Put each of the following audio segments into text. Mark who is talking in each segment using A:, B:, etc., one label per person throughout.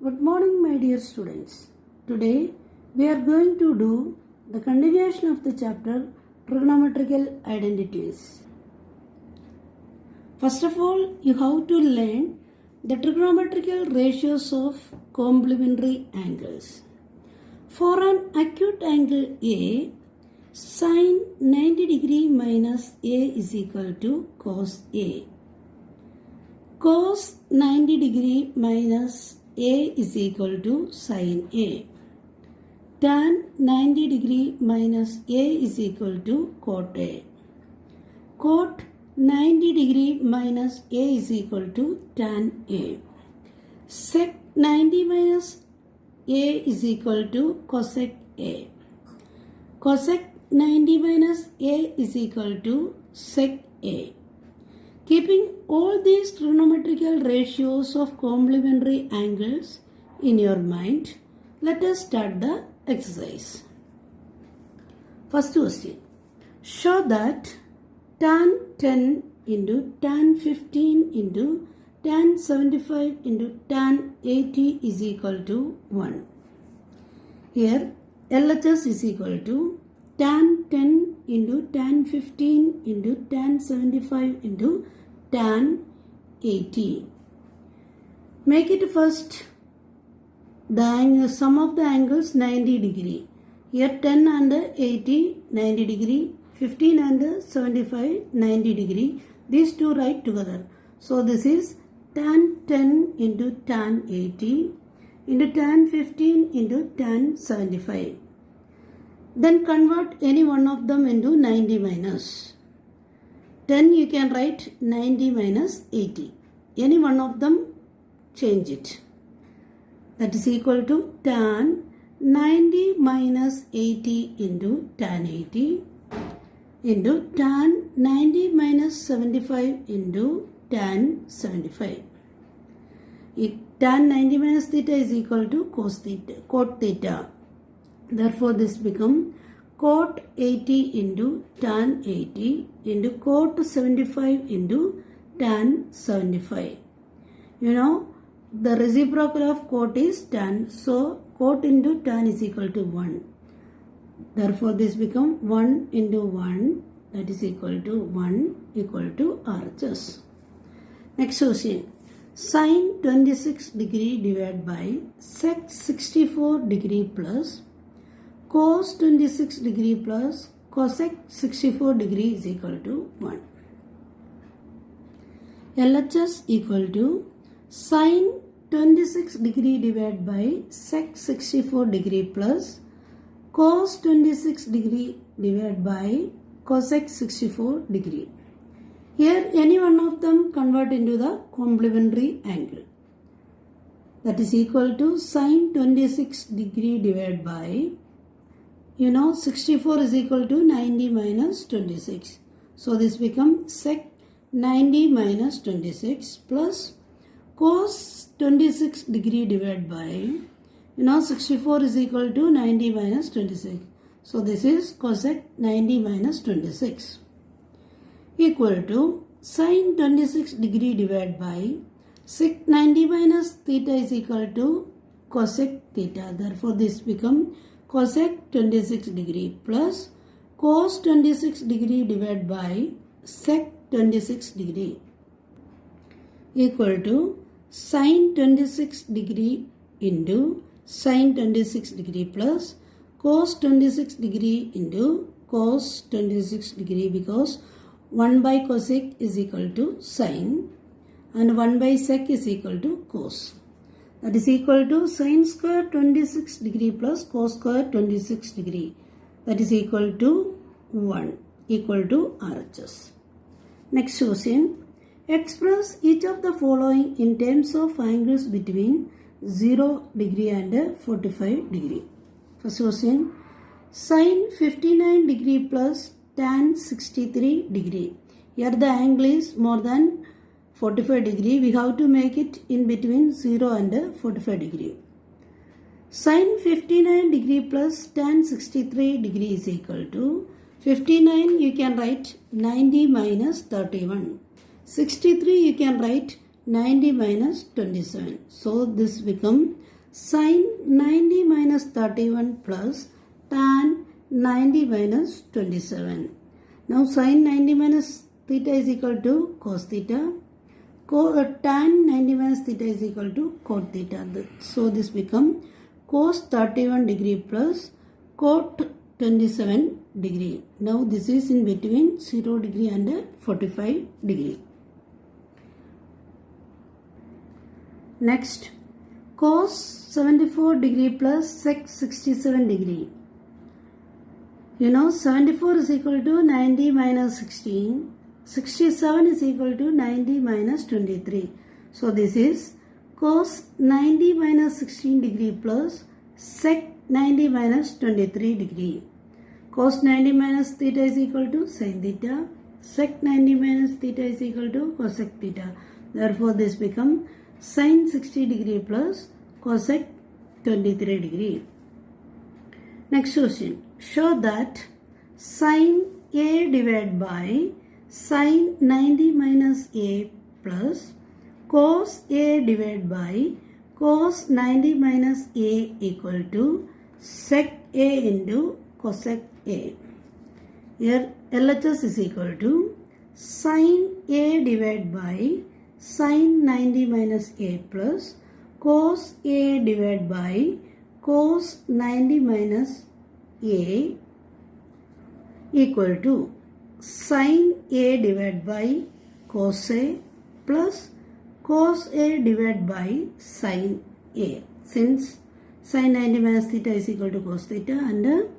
A: Good morning, my dear students. Today we are going to do the continuation of the chapter Trigonometrical Identities. First of all, you have to learn the trigonometrical ratios of complementary angles. For an acute angle A, sin 90 degree minus A is equal to cos A. Cos 90 degree minus A is equal to sin A. Tan 90 degree minus A is equal to cot A. Cot 90 degree minus A is equal to tan A. Sec 90 minus A is equal to cosec A. Cosec 90 minus A is equal to sec A. Keeping all these trigonometrical ratios of complementary angles in your mind, let us start the exercise. First question. Show that tan 10 into tan 15 into tan 75 into tan 80 is equal to 1. Here LHS is equal to tan 10 into tan 15 into tan 75 into tan 80. Make it first the sum of the angles 90 degree. Here 10 and 80 90 degree, 15 and 75 90 degree. These two write together. So this is tan 10 into tan 80 into tan 15 into tan 75. Then convert any one of them into 90 minus. 10 you can write 90 minus 80. Any one of them change it. That is equal to tan 90 minus 80 into tan 80 into tan 90 minus 75 into tan 75. Tan 90 minus theta is equal to cos theta, cot theta. Therefore, this becomes cot 80 into tan 80 into cot 75 into tan 75. You know, the reciprocal of cot is tan. So, cot into tan is equal to 1. Therefore, this becomes 1 into 1, that is equal to 1 equal to RHS. Next question. Sin 26 degree divided by sec 64 degree plus cos 26 degree plus cosec 64 degree is equal to 1. LHS equal to sin 26 degree divided by sec 64 degree plus cos 26 degree divided by cosec 64 degree. Here any one of them convert into the complementary angle. That is equal to sin 26 degree divided by 64 is equal to 90 minus 26. So this becomes sec 90 minus 26 plus cos 26 degree divided by 64 is equal to 90 minus 26. So this is cosec 90 minus 26 equal to sin 26 degree divided by sec 90 minus theta is equal to cosec theta. Therefore this becomes cosec 26 degree plus cos 26 degree divided by sec 26 degree equal to sin 26 degree into sin 26 degree plus cos 26 degree into cos 26 degree, because 1 by cosec is equal to sin and 1 by sec is equal to cos. That is equal to sin square 26 degree plus cos square 26 degree. That is equal to 1 equal to RHS. Next question. Express each of the following in terms of angles between 0 degree and 45 degree. First question. Sin 59 degree plus tan 63 degree. Here the angle is more than 45 degree. We have to make it in between 0 and 45 degree. Sin 59 degree plus tan 63 degree is equal to 59 you can write 90 minus 31. 63 you can write 90 minus 27. So this become sin 90 minus 31 plus tan 90 minus 27. Now sin 90 minus theta is equal to cos theta. Tan 90 minus theta is equal to cot theta. So this become cos 31 degree plus cot 27 degree. Now this is in between 0 degree and 45 degree. Next, cos 74 degree plus sec 67 degree. You know 74 is equal to 90 minus 16. 67 is equal to 90 minus 23. So this is cos 90 minus 16 degree plus sec 90 minus 23 degree. Cos 90 minus theta is equal to sin theta. Sec 90 minus theta is equal to cosec theta. Therefore this become sin 60 degree plus cosec 23 degree. Next question. Show that sin A divided by sin 90 minus A plus cos A divided by cos 90 minus A equal to sec A into cosec A. Here LHS is equal to sin A divided by sin 90 minus A plus cos A divided by cos 90 minus A equal to sin A divided by cos A plus cos A divided by sin A. Since sin 90 minus theta is equal to cos theta and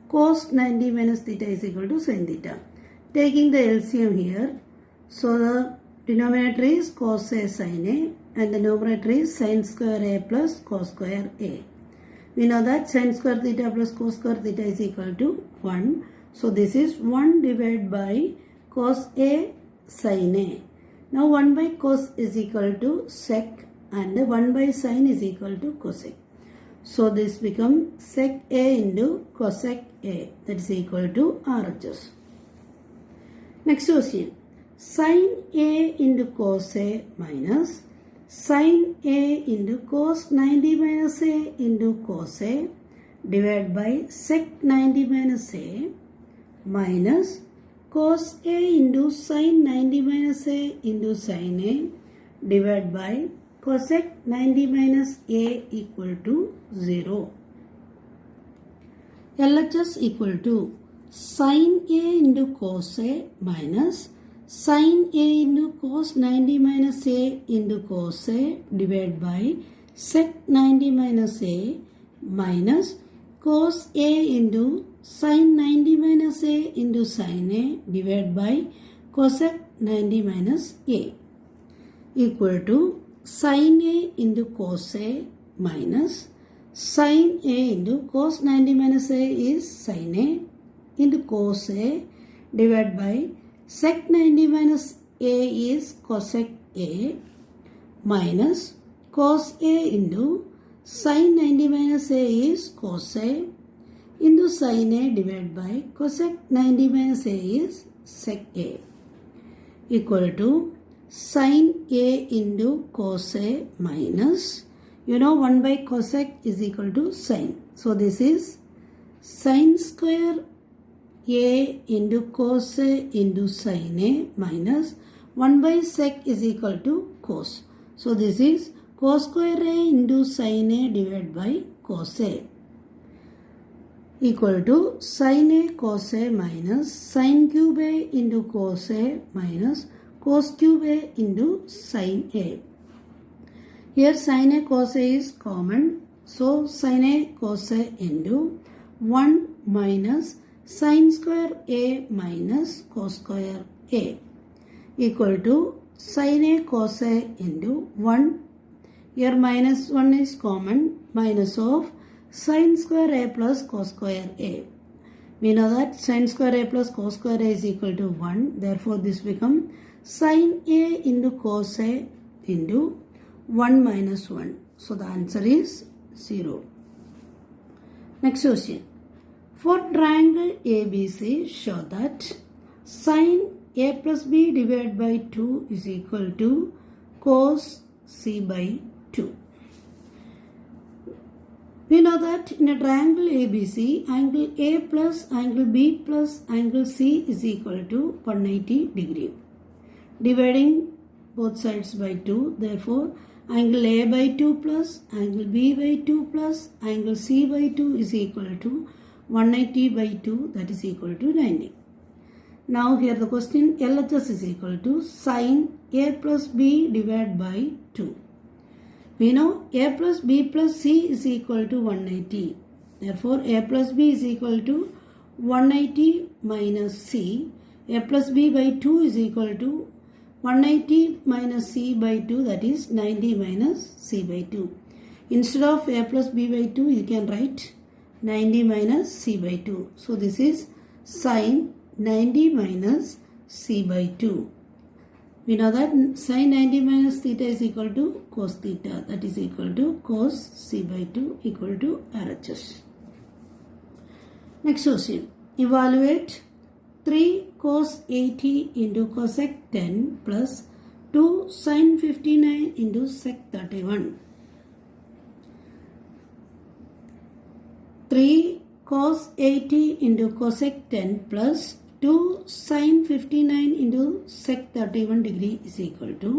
A: cos 90 minus theta is equal to sin theta. Taking the LCM here, so the denominator is cos A sin A and the numerator is sin square A plus cos square A. We know that sin square theta plus cos square theta is equal to 1. So this is 1 divided by cos A sin A. Now 1 by cos is equal to sec and 1 by sin is equal to cosec. So this becomes sec A into cosec A, that is equal to RHS. Next question. Sin A into cos A minus sin A into cos 90 minus A into cos A divided by sec 90 minus A minus cos A into sin 90 minus A into sin A divided by cosec 90 minus A equal to 0. LHS equal to sin A into cos A minus sin A into cos 90 minus A into cos A divided by sec 90 minus A minus cos A into sin 90 minus A into sin A divided by cosec 90 minus A equal to sin A into cos A minus sin A into cos 90 minus A is sin A into cos A divided by sec 90 minus A is cosec A minus cos A into sin 90 minus A is cos A into sin A divided by cosec 90 minus A is sec A equal to sin A into cos A minus, you know 1 by cosec is equal to sin. So this is sin square A into cos A into sin A minus 1 by sec is equal to cos. So this is cos square A into sin A divided by cos A equal to sin A cos A minus sin cube A into cos A minus cos cube A into sin A. Here sin A cos A is common. So sin A cos A into 1 minus sin square A minus cos square A equal to sin A cos A into 1. Here minus 1 is common, minus of sin square A plus cos square A. We know that sin square A plus cos square A is equal to 1. Therefore this becomes sin A into cos A into 1 minus 1. So the answer is 0. Next question. For triangle ABC, show that sin A plus B divided by 2 is equal to cos C by 2. We know that in a triangle ABC, angle A plus angle B plus angle C is equal to 180 degree. Dividing both sides by 2, therefore angle A by 2 plus angle B by 2 plus angle C by 2 is equal to 180 by 2, that is equal to 90. Now here the question, LHS is equal to sin A plus B divided by 2. We know A plus B plus C is equal to 180. Therefore, A plus B is equal to 180 minus C. A plus B by 2 is equal to 180 minus C by 2, that is 90 minus C by 2. Instead of A plus B by 2, you can write 90 minus C by 2. So, this is sin 90 minus C by 2. We know that sin 90 minus theta is equal to cos theta, that is equal to cos C by 2 equal to RHS. Next question. Evaluate 3 cos 80 into cosec 10 plus 2 sin 59 into sec 31. 3 cos 80 into cosec 10 plus 2 sin 59 into sec 31 degree is equal to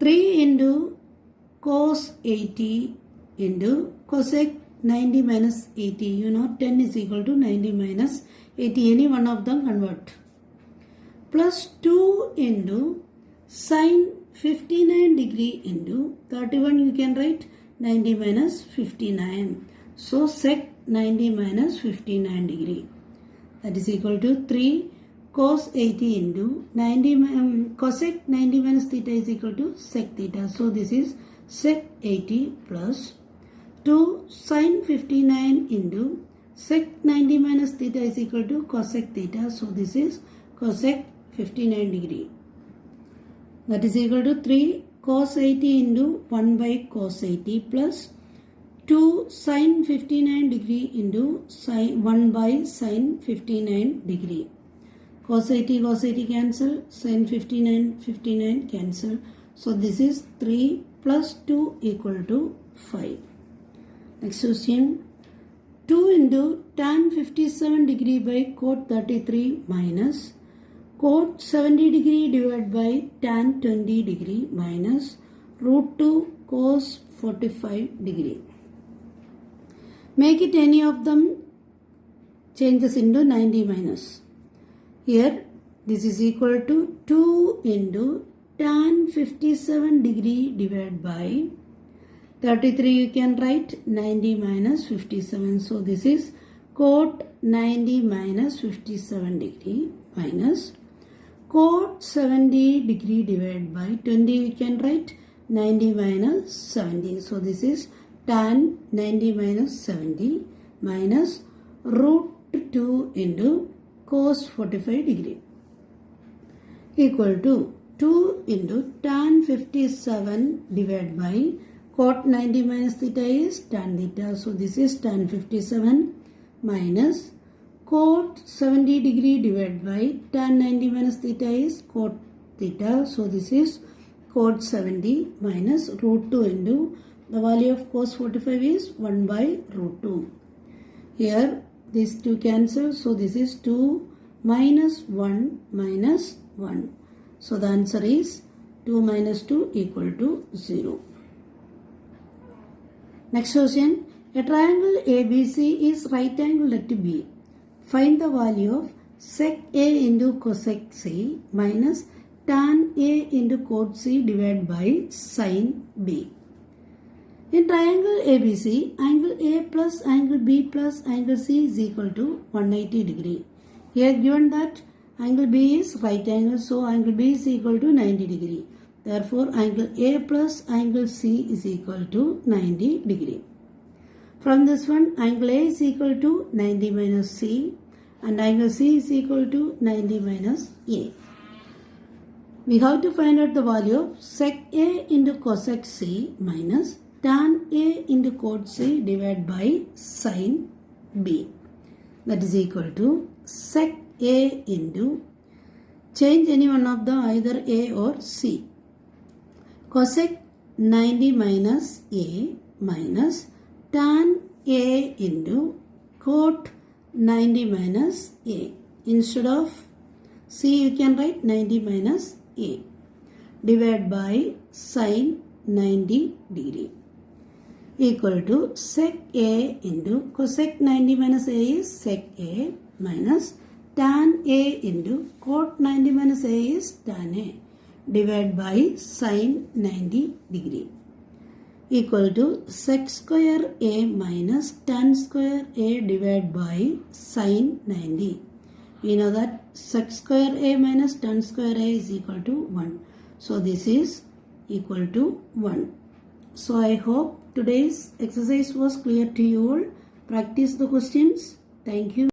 A: 3 into cos 80 into cosec 90 minus 80. You know 10 is equal to 90 minus 80. Any one of them convert. Plus 2 into sin 59 degree into 31. You can write 90 minus 59. So sec 90 minus 59 degree. That is equal to 3 cos 80 into 90 cosec 90 minus theta is equal to sec theta. So this is sec 80 plus 2 sin 59 into sec 90 minus theta is equal to cosec theta. So this is cosec 59 degree. That is equal to 3 cos 80 into 1 by cos 80 plus 2 sin 59 degree into sin 1 by sin 59 degree. Cos 80 cancel, sin 59 cancel. So this is 3 plus 2 equal to 5. Next question. 2 into tan 57 degree by cot 33 minus cot 70 degree divided by tan 20 degree minus root 2 cos 45 degree. Make it any of them changes into 90 minus. Here this is equal to 2 into tan 57 degree divided by 33. You can write 90 minus 57. So this is cot 90 minus 57 degree minus cot 70 degree divided by 20. You can write 90 minus 70. So this is tan 90 minus 70 minus root 2 into cos 45 degree equal to 2 into tan 57 divided by cot 90 minus theta is tan theta. So this is tan 57 minus cot 70 degree divided by tan 90 minus theta is cot theta. So this is cot 70 minus root 2 into the value of cos 45 is 1 by root 2. Here these two cancel. So this is 2 minus 1 minus 1. So the answer is 2 minus 2 equal to 0. Next question. A triangle ABC is right angled at B. Find the value of sec A into cosec C minus tan A into cot C divided by sin B. In triangle ABC, angle A plus angle B plus angle C is equal to 180 degree. Here given that angle B is right angle, so angle B is equal to 90 degree. Therefore, angle A plus angle C is equal to 90 degree. From this one, angle A is equal to 90 minus C and angle C is equal to 90 minus A. We have to find out the value of sec A into cosec C minus tan A into cot C divided by sin B. That is equal to sec A into, change any one of them, either A or C. cosec 90 minus a minus tan a into cot 90 minus a. Instead of c you can write 90 minus a divided by sin 90 degree equal to sec a into cosec 90 minus a is sec a minus tan a into cot 90 minus a is tan a divided by sin 90 degree equal to sec square a minus tan square a divided by sin 90. We know that sec square a minus tan square a is equal to 1. So this is equal to 1. So I hope today's exercise was clear to you all. Practice the questions. Thank you.